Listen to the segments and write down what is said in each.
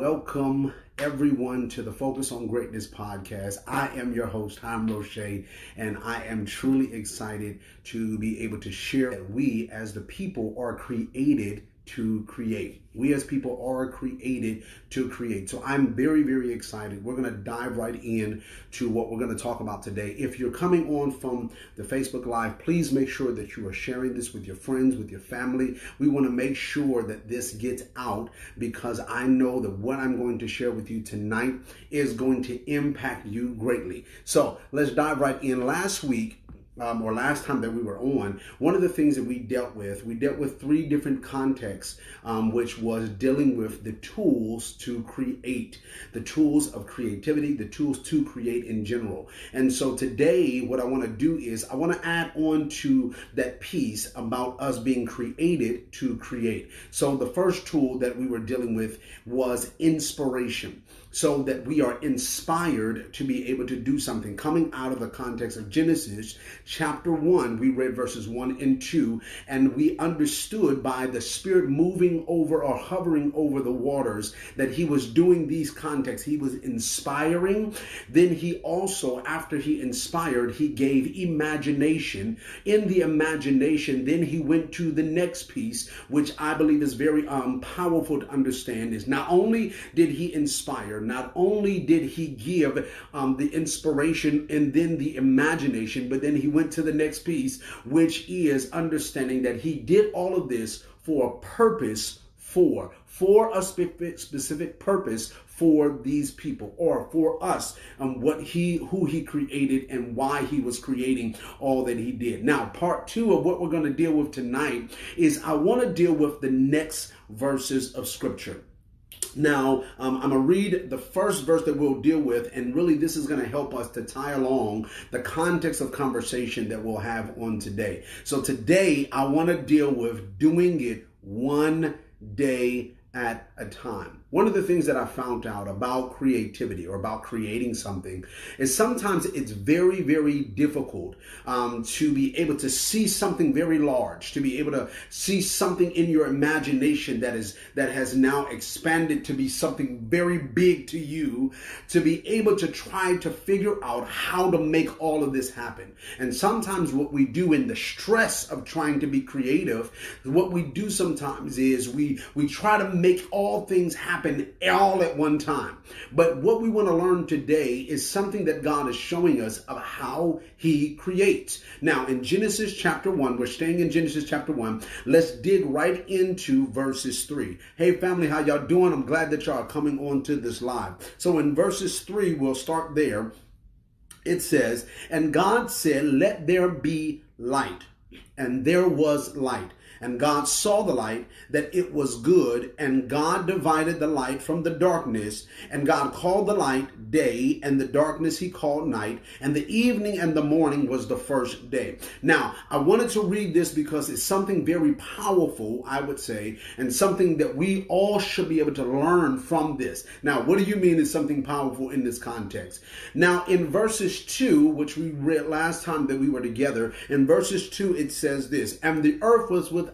Welcome everyone to the Focus on Greatness podcast. I am your host, Hiram Roche, and I am truly excited to be able to share that we as the people are created to create. We as people are created to create. So I'm very, very excited. We're going to dive right in to what we're going to talk about today. If you're coming on from the Facebook Live, please make sure that you are sharing this with your friends, with your family. We want to make sure that this gets out because I know that what I'm going to share with you tonight is going to impact you greatly. So let's dive right in. Last week, or last time that we were on, one of the things that we dealt with three different contexts, which was dealing with the tools to create, the tools of creativity, the tools to create in general. And so today, what I want to do is I want to add on to that piece about us being created to create. So the first tool that we were dealing with was inspiration. So that we are inspired to be able to do something. Coming out of the context of Genesis chapter 1, we read verses 1 and 2, and we understood by the Spirit moving over or hovering over the waters that he was doing these contexts. He was inspiring. Then he also, after he inspired, he gave imagination. In the imagination, then he went to the next piece, which I believe is very powerful to understand, is not only did he inspire, not only did he give the inspiration and then the imagination, but then he went to the next piece, which is understanding that he did all of this for a purpose, for a specific purpose for these people or for us, and who he created and why he was creating all that he did. Now, part two of what we're going to deal with tonight is I want to deal with the next verses of scripture. Now, I'm going to read the first verse that we'll deal with, and really this is going to help us to tie along the context of conversation that we'll have on today. So today, I want to deal with doing it one day at a time. One of the things that I found out about creativity or about creating something is sometimes it's very, very difficult to be able to see something very large, to be able to see something in your imagination that has now expanded to be something very big to you, to be able to try to figure out how to make all of this happen. And sometimes what we do in the stress of trying to be creative, what we do sometimes is we try to make all things happen all at one time. But what we want to learn today is something that God is showing us of how he creates. Now, in Genesis chapter 1, we're staying in Genesis chapter 1. Let's dig right into verses 3. Hey, family, how y'all doing? I'm glad that y'all are coming on to this live. So in verses 3, we'll start there. It says, "And God said, let there be light. And there was light. And God saw the light, that it was good, and God divided the light from the darkness. And God called the light day, and the darkness he called night. And the evening and the morning was the first day." Now, I wanted to read this because it's something very powerful, I would say, and something that we all should be able to learn from this. Now, what do you mean is something powerful in this context? Now, in verses 2, which we read last time that we were together, in verses 2, it says this, "And the earth was without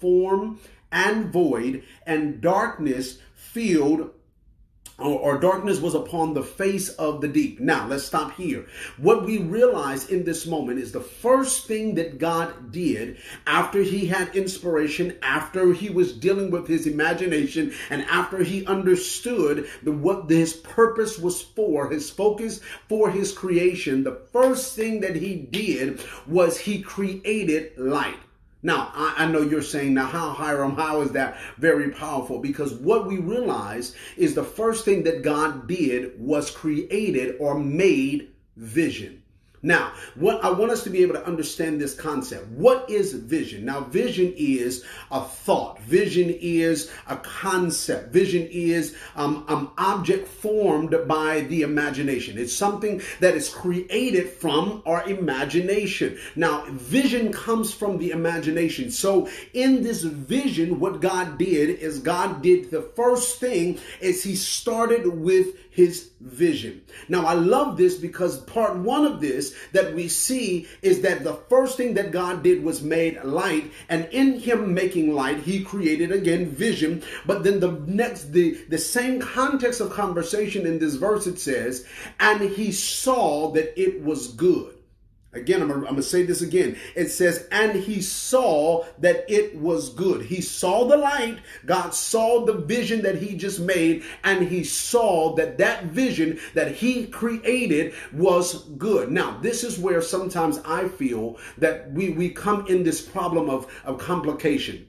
form and void, and darkness filled or darkness was upon the face of the deep." Now, let's stop here. What we realize in this moment is the first thing that God did after he had inspiration, after he was dealing with his imagination, and after he understood what his purpose was for, his focus for his creation, the first thing that he did was he created light. Now, I know you're saying, now how, Hiram, how is that very powerful? Because what we realize is the first thing that God did was created or made vision. Now, what I want us to be able to understand this concept. What is vision? Now, vision is a thought. Vision is a concept. Vision is an object formed by the imagination. It's something that is created from our imagination. Now, vision comes from the imagination. So in this vision, what God did is God did the first thing is he started with his vision. Now, I love this because part one of this Genesis that we see is that the first thing that God did was made light, and in him making light, he created again vision. But then the same context of conversation in this verse, it says, and he saw that it was good. Again, I'm going to say this again. It says, and he saw that it was good. He saw the light. God saw the vision that he just made, and he saw that that vision that he created was good. Now, this is where sometimes I feel that we come in this problem of complication.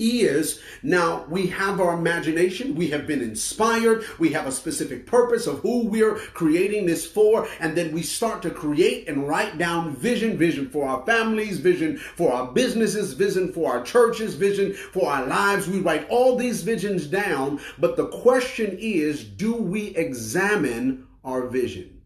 Is now we have our imagination, we have been inspired, we have a specific purpose of who we're creating this for, and then we start to create and write down vision for our families, vision for our businesses, vision for our churches, vision for our lives. We write all these visions down, but the question is, do we examine our vision?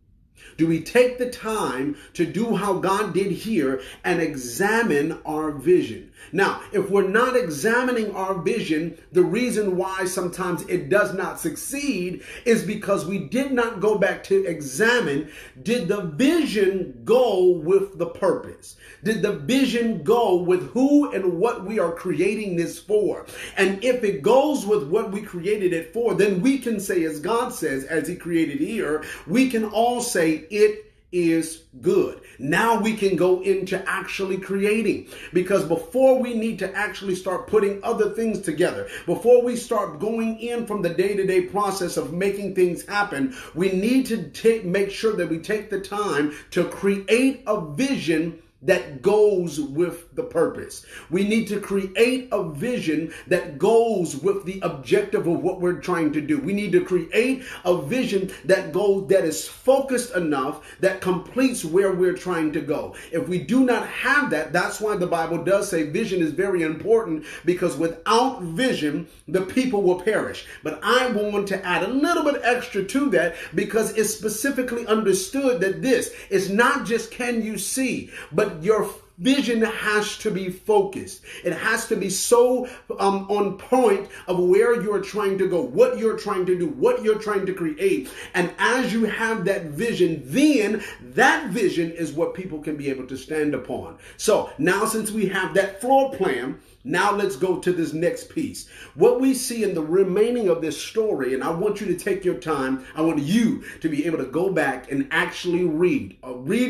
Do we take the time to do how God did here and examine our vision? Now, if we're not examining our vision, the reason why sometimes it does not succeed is because we did not go back to examine, did the vision go with the purpose? Did the vision go with who and what we are creating this for? And if it goes with what we created it for, then we can say, as God says, as he created here, we can all say it is good. Now we can go into actually creating, because before we need to actually start putting other things together, before we start going in from the day-to-day process of making things happen, we need to make sure that we take the time to create a vision that goes with the purpose. We need to create a vision that goes with the objective of what we're trying to do. We need to create a vision that is focused enough, that completes where we're trying to go. If we do not have that, that's why the Bible does say vision is very important, because without vision, the people will perish. But I want to add a little bit extra to that, because it's specifically understood that this is not just can you see, but your vision has to be focused. It has to be so on point of where you're trying to go, what you're trying to do, what you're trying to create. And as you have that vision, then that vision is what people can be able to stand upon. So now, since we have that floor plan, now let's go to this next piece. What we see in the remaining of this story, and I want you to take your time, I want you to be able to go back and actually read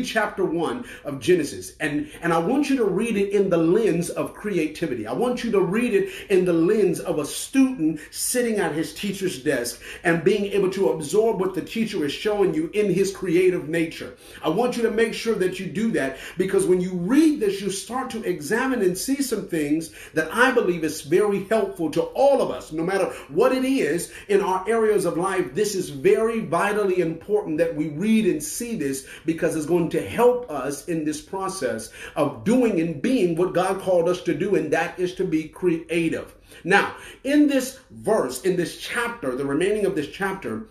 chapter 1 of Genesis. And I want you to read it in the lens of creativity. I want you to read it in the lens of a student sitting at his teacher's desk and being able to absorb what the teacher is showing you in his creative nature. I want you to make sure that you do that, because when you read this, you start to examine and see some things that I believe is very helpful to all of us, no matter what it is in our areas of life. This is very vitally important that we read and see this, because it's going to help us in this process of doing and being what God called us to do, and that is to be creative. Now, in this verse, in this chapter, the remaining of this chapter,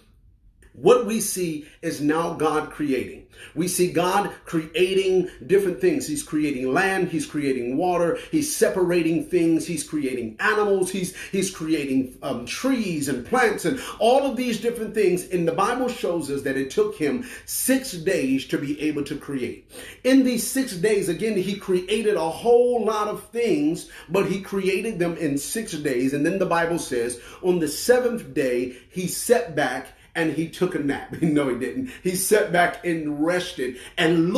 what we see is now God creating. We see God creating different things. He's creating land. He's creating water. He's separating things. He's creating animals. He's creating trees and plants and all of these different things. And the Bible shows us that it took him 6 days to be able to create. In these 6 days, again, he created a whole lot of things, but he created them in 6 days. And then the Bible says on the 7th day, he sat back and he took a nap. No, he didn't. He sat back and rested and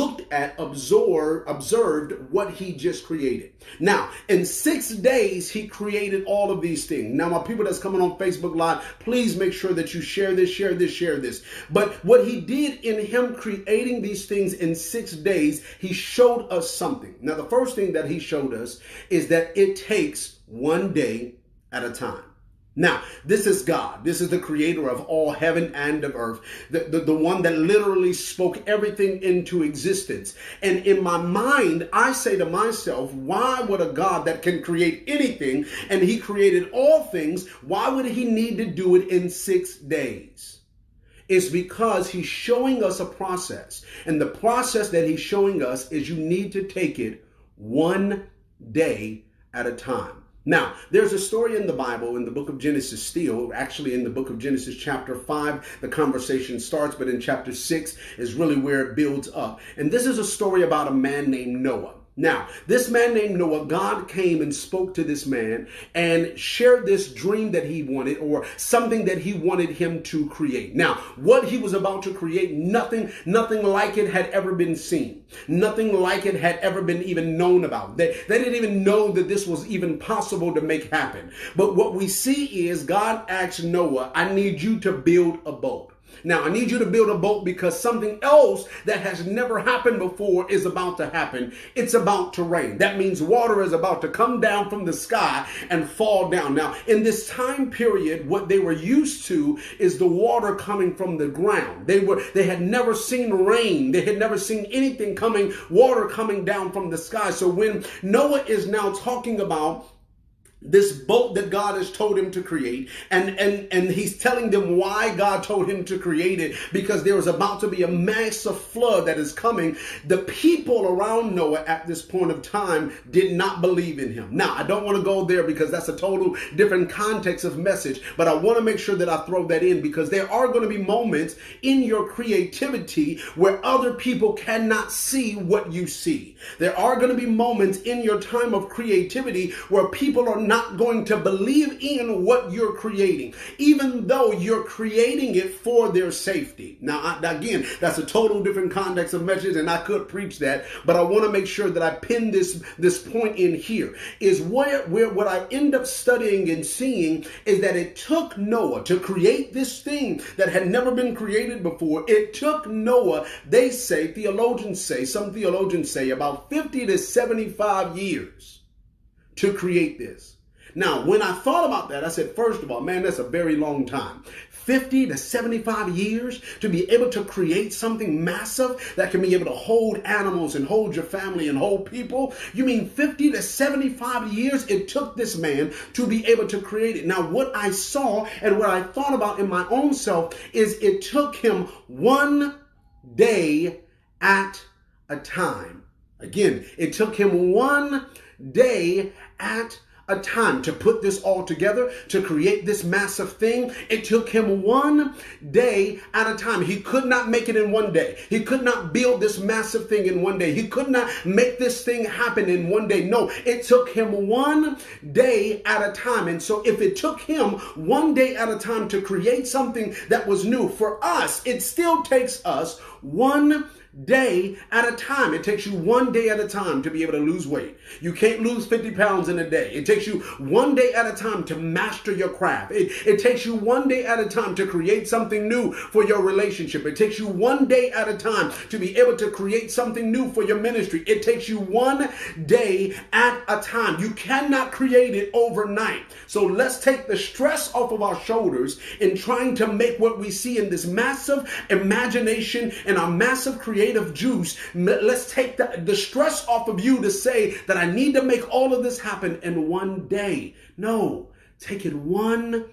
observed what he just created. Now, in 6 days, he created all of these things. Now, my people that's coming on Facebook Live, please make sure that you share this. But what he did in him creating these things in 6 days, he showed us something. Now, the first thing that he showed us is that it takes one day at a time. Now, this is God. This is the creator of all heaven and of earth, the one that literally spoke everything into existence. And in my mind, I say to myself, why would a God that can create anything, and he created all things, why would he need to do it in 6 days? It's because he's showing us a process. And the process that he's showing us is you need to take it one day at a time. Now, there's a story in the Bible, in the book of Genesis still, actually in the book of Genesis chapter 5, the conversation starts, but in chapter 6 is really where it builds up. And this is a story about a man named Noah. Now, this man named Noah, God came and spoke to this man and shared this dream that he wanted, or something that he wanted him to create. Now, what he was about to create, nothing like it had ever been seen. Nothing like it had ever been even known about. They didn't even know that this was even possible to make happen. But what we see is God asked Noah, I need you to build a boat. Now, I need you to build a boat because something else that has never happened before is about to happen. It's about to rain. That means water is about to come down from the sky and fall down. Now, in this time period, what they were used to is the water coming from the ground. They had never seen rain. They had never seen anything water coming down from the sky. So when Noah is now talking about this boat that God has told him to create, and he's telling them why God told him to create it, because there was about to be a massive flood that is coming. The people around Noah at this point of time did not believe in him. Now, I don't want to go there because that's a total different context of message, but I want to make sure that I throw that in because there are going to be moments in your creativity where other people cannot see what you see. There are going to be moments in your time of creativity where people are not going to believe in what you're creating, even though you're creating it for their safety. Now, again, that's a total different context of message, and I could preach that, but I want to make sure that I pin this point in here, is where what I end up studying and seeing is that it took Noah to create this thing that had never been created before. It took Noah, some theologians say, about 50 to 75 years to create this. Now, when I thought about that, I said, first of all, man, that's a very long time. 50 to 75 years to be able to create something massive that can be able to hold animals and hold your family and hold people. You mean 50 to 75 years it took this man to be able to create it. Now, what I saw and what I thought about in my own self is it took him one day at a time. Again, it took him one day at a time to put this all together, to create this massive thing. It took him one day at a time. He could not make it in one day. He could not build this massive thing in one day. He could not make this thing happen in one day. No, it took him one day at a time. And so if it took him one day at a time to create something that was new, for us, it still takes us one day at a time. It takes you one day at a time to be able to lose weight. You can't lose 50 pounds in a day. It takes you one day at a time to master your craft. It takes you one day at a time to create something new for your relationship. It takes you one day at a time to be able to create something new for your ministry. It takes you one day at a time. You cannot create it overnight. So let's take the stress off of our shoulders in trying to make what we see in this massive imagination and our massive creative juice. Let's take the stress off of you to say that I need to make all of this happen in one day. No, take it one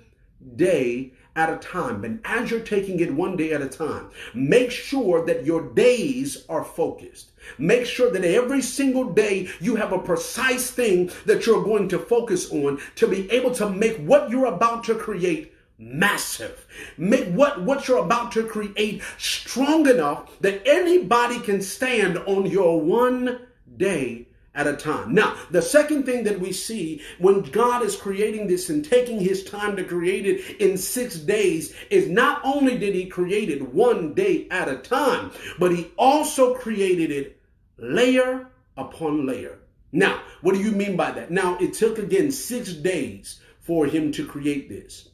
day at a time. And as you're taking it one day at a time, make sure that your days are focused. Make sure that every single day you have a precise thing that you're going to focus on to be able to make what you're about to create massive. Make what you're about to create strong enough that anybody can stand on your one day at a time. Now, the second thing that we see when God is creating this and taking his time to create it in 6 days is not only did he create it one day at a time, but he also created it layer upon layer. Now, what do you mean by that? Now, it took again 6 days for him to create this.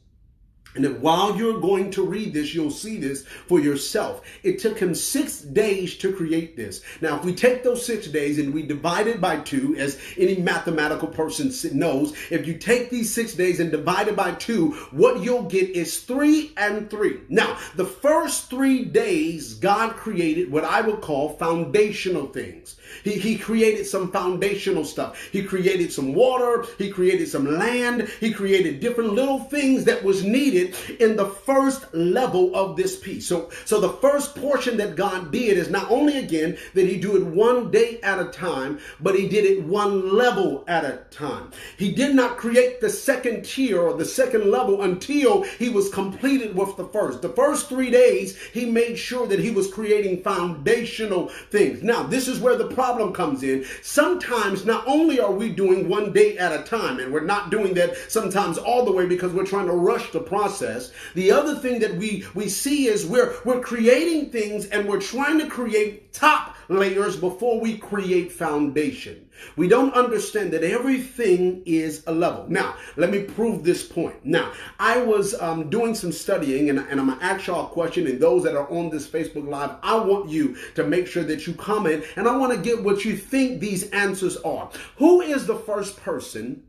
And then while you're going to read this, you'll see this for yourself. It took him 6 days to create this. Now, if we take those 6 days and we divide it by 2, as any mathematical person knows, if you take these 6 days and divide it by 2, what you'll get is 3 and 3. Now, the first 3 days, God created what I would call foundational things. He created some foundational stuff. He created some water. He created some land. He created different little things that was needed completed in the first level of this piece. So the first portion that God did is not only, again, that he do it one day at a time, but he did it one level at a time. He did not create the second tier or the second level until he was completed with the first. The first 3 days, he made sure that he was creating foundational things. Now, this is where the problem comes in. Sometimes not only are we doing one day at a time, and we're not doing that sometimes all the way because we're trying to rush the process. The other thing that we see is we're creating things and we're trying to create top layers before we create foundation. We don't understand that everything is a level. Now, let me prove this point. Now, I was doing some studying, and I'm going to ask y'all a question, and those that are on this Facebook Live, I want you to make sure that you comment, and I want to get what you think these answers are. Who is the first person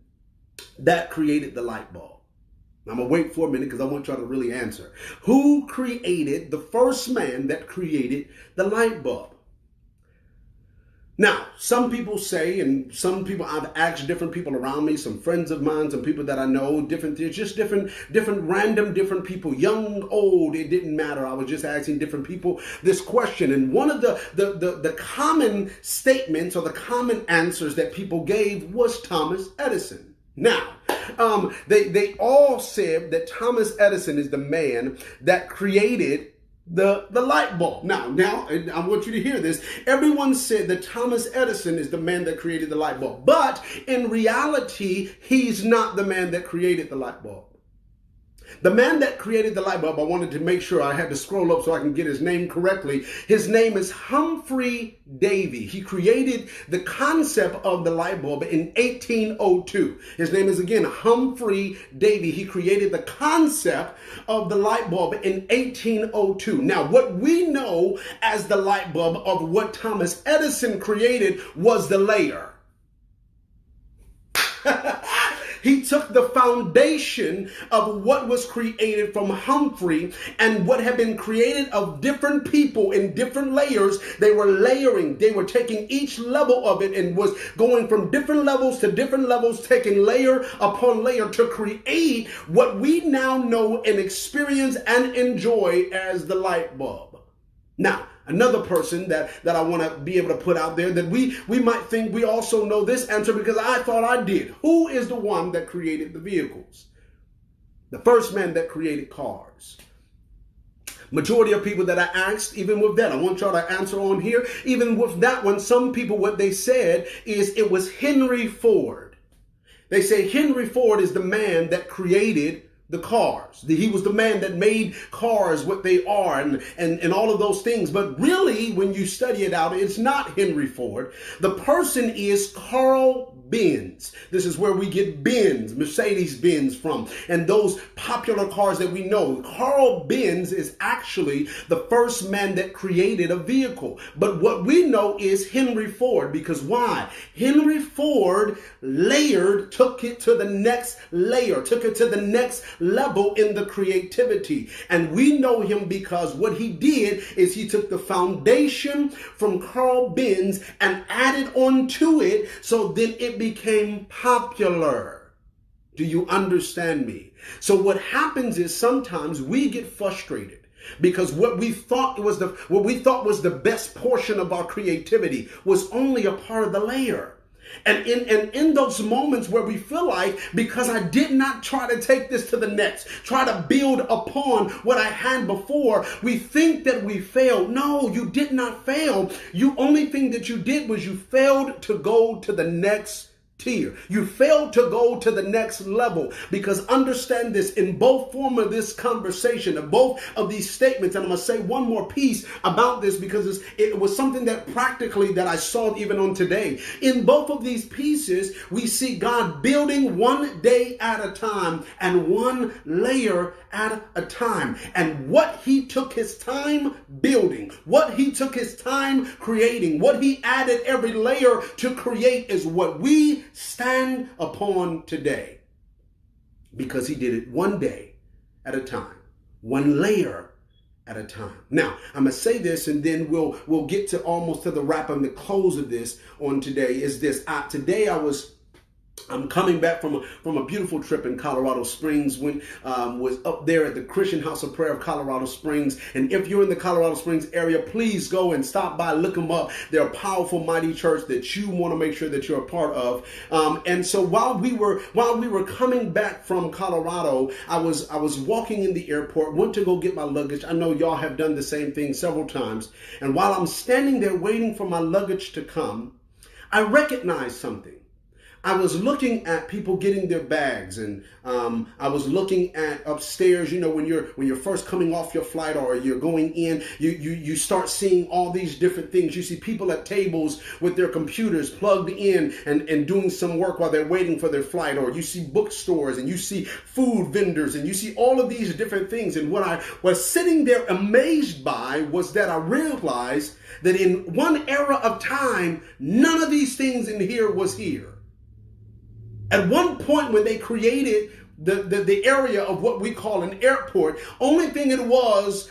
that created the light bulb? I'm going to wait for a minute because I want y'all to really answer. Who created the first man that created the light bulb? Now, some people say, and some people, I've asked different people around me, some friends of mine, some people that I know, different random people, young, old, it didn't matter. I was just asking different people this question. And one of the common statements or the common answers that people gave was Thomas Edison. Now, they all said that Thomas Edison is the man that created the light bulb. Now, I want you to hear this. Everyone said that Thomas Edison is the man that created the light bulb. But in reality, he's not the man that created the light bulb. The man that created the light bulb, I wanted to make sure I had to scroll up so I can get his name correctly. His name is Humphrey Davy. He created the concept of the light bulb in 1802. His name is, again, Humphrey Davy. He created the concept of the light bulb in 1802. Now, what we know as the light bulb of what Thomas Edison created was the layer. He took the foundation of what was created from Humphrey and what had been created of different people in different layers. They were layering. They were taking each level of it and was going from different levels to different levels, taking layer upon layer to create what we now know and experience and enjoy as the light bulb. Now, another person that I want to be able to put out there that we might think we also know this answer because I thought I did. Who is the one that created the vehicles? The first man that created cars. Majority of people that I asked, even with that, I want y'all to answer on here. Even with that one, some people, what they said is it was Henry Ford. They say Henry Ford is the man that created the cars. He was the man that made cars what they are and all of those things. But really, when you study it out, it's not Henry Ford. The person is Carl Benz. This is where we get Benz, Mercedes-Benz from, and those popular cars that we know. Carl Benz is actually the first man that created a vehicle. But what we know is Henry Ford, because why? Henry Ford took it to the next layer, took it to the next level in the creativity. And we know him because what he did is he took the foundation from Carl Benz and added on to it, so then it became popular. Do you understand me? So what happens is sometimes we get frustrated because what we thought was the best portion of our creativity was only a part of the layer. And in those moments where we feel like, because I did not try to take this to the next, try to build upon what I had before, we think that we failed. No, you did not fail. You only thing that you did was you failed to go to the next tier. You failed to go to the next level, because understand this, in both form of this conversation, in both of these statements, and I'm going to say one more piece about this because it was something that practically that I saw even on today. In both of these pieces, we see God building one day at a time and one layer at a time. And what he took his time building, what he took his time creating, what he added every layer to create is what we stand upon today, because he did it one day at a time, one layer at a time. Now, I'm going to say this and then we'll get to almost to the wrap and the close of this on today is this. Today I was I'm coming back from a beautiful trip in Colorado Springs. Was up there at the Christian House of Prayer of Colorado Springs. And if you're in the Colorado Springs area, please go and stop by, look them up. They're a powerful, mighty church that you want to make sure that you're a part of. And so while we were coming back from Colorado, I was walking in the airport, went to go get my luggage. I know y'all have done the same thing several times. And while I'm standing there waiting for my luggage to come, I recognized something. I was looking at people getting their bags, and I was looking at upstairs. When you're first coming off your flight or you're going in, you start seeing all these different things. You see people at tables with their computers plugged in and doing some work while they're waiting for their flight, or you see bookstores and you see food vendors and you see all of these different things. And what I was sitting there amazed by was that I realized that in one era of time, none of these things in here was here. At one point when they created the area of what we call an airport, only thing it was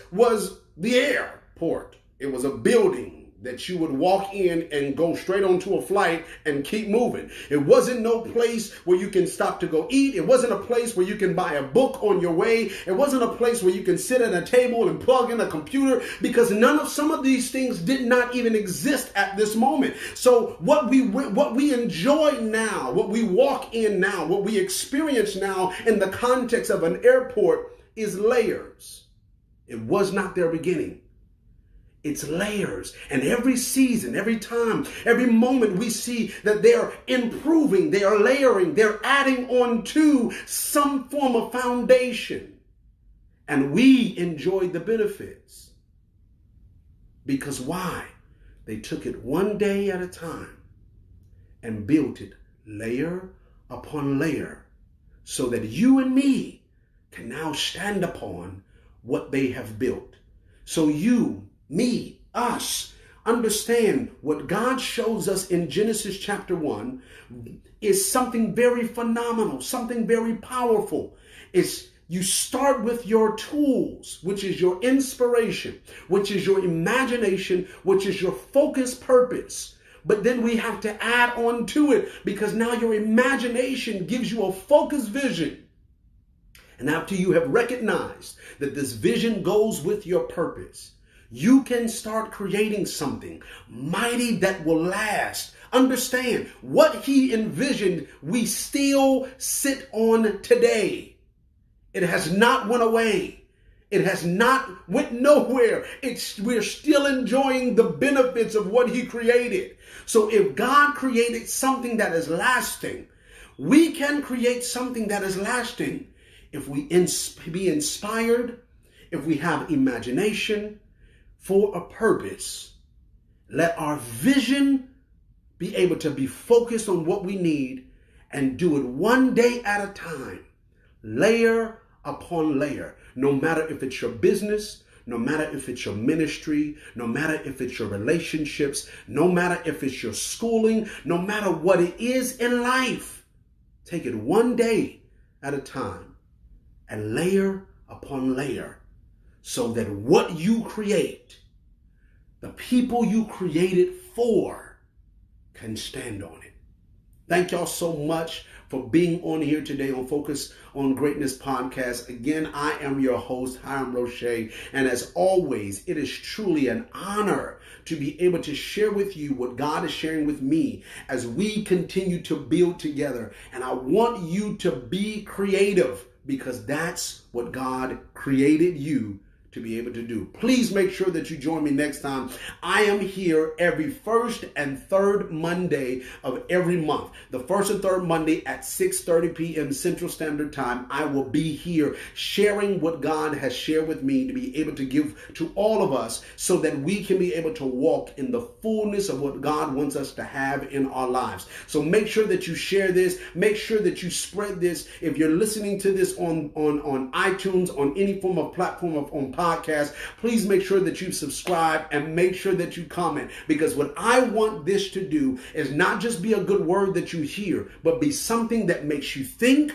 the airport. It was a building that you would walk in and go straight onto a flight and keep moving. It wasn't no place where you can stop to go eat. It wasn't a place where you can buy a book on your way. It wasn't a place where you can sit at a table and plug in a computer, because some of these things did not even exist at this moment. So what we enjoy now, what we walk in now, what we experience now in the context of an airport is layers. It was not their beginning. It's layers. And every season, every time, every moment, we see that they're improving, they are layering, they're adding on to some form of foundation. And we enjoy the benefits. Because why? They took it one day at a time and built it layer upon layer, so that you and me can now stand upon what they have built. So you, me, us, understand what God shows us in Genesis chapter 1 is something very phenomenal, something very powerful. You start with your tools, which is your inspiration, which is your imagination, which is your focus purpose. But then we have to add on to it, because now your imagination gives you a focused vision. And after you have recognized that this vision goes with your purpose, you can start creating something mighty that will last. Understand, what he envisioned, we still sit on today. It has not went away. It has not went nowhere. We're still enjoying the benefits of what he created. So if God created something that is lasting, we can create something that is lasting if we be inspired, if we have imagination for a purpose. Let our vision be able to be focused on what we need and do it one day at a time, layer upon layer. No matter if it's your business, no matter if it's your ministry, no matter if it's your relationships, no matter if it's your schooling, no matter what it is in life, take it one day at a time and layer upon layer, so that what you create, the people you created for, can stand on it. Thank y'all so much for being on here today on Focus on Greatness podcast. Again, I am your host, Hiram Roche. And as always, it is truly an honor to be able to share with you what God is sharing with me as we continue to build together. And I want you to be creative, because that's what God created you to be able to do. Please make sure that you join me next time. I am here every first and third Monday of every month. The first and third Monday at 6:30 p.m. Central Standard Time, I will be here sharing what God has shared with me to be able to give to all of us, so that we can be able to walk in the fullness of what God wants us to have in our lives. So make sure that you share this. Make sure that you spread this. If you're listening to this on iTunes, on any form of platform on podcast, please make sure that you subscribe and make sure that you comment, because what I want this to do is not just be a good word that you hear, but be something that makes you think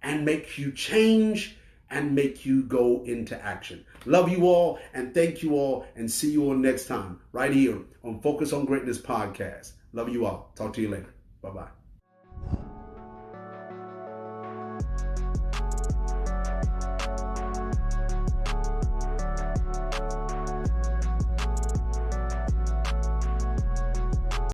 and makes you change and make you go into action. Love you all and thank you all, and see you all next time right here on Focus on Greatness podcast. Love you all. Talk to you later. Bye-bye.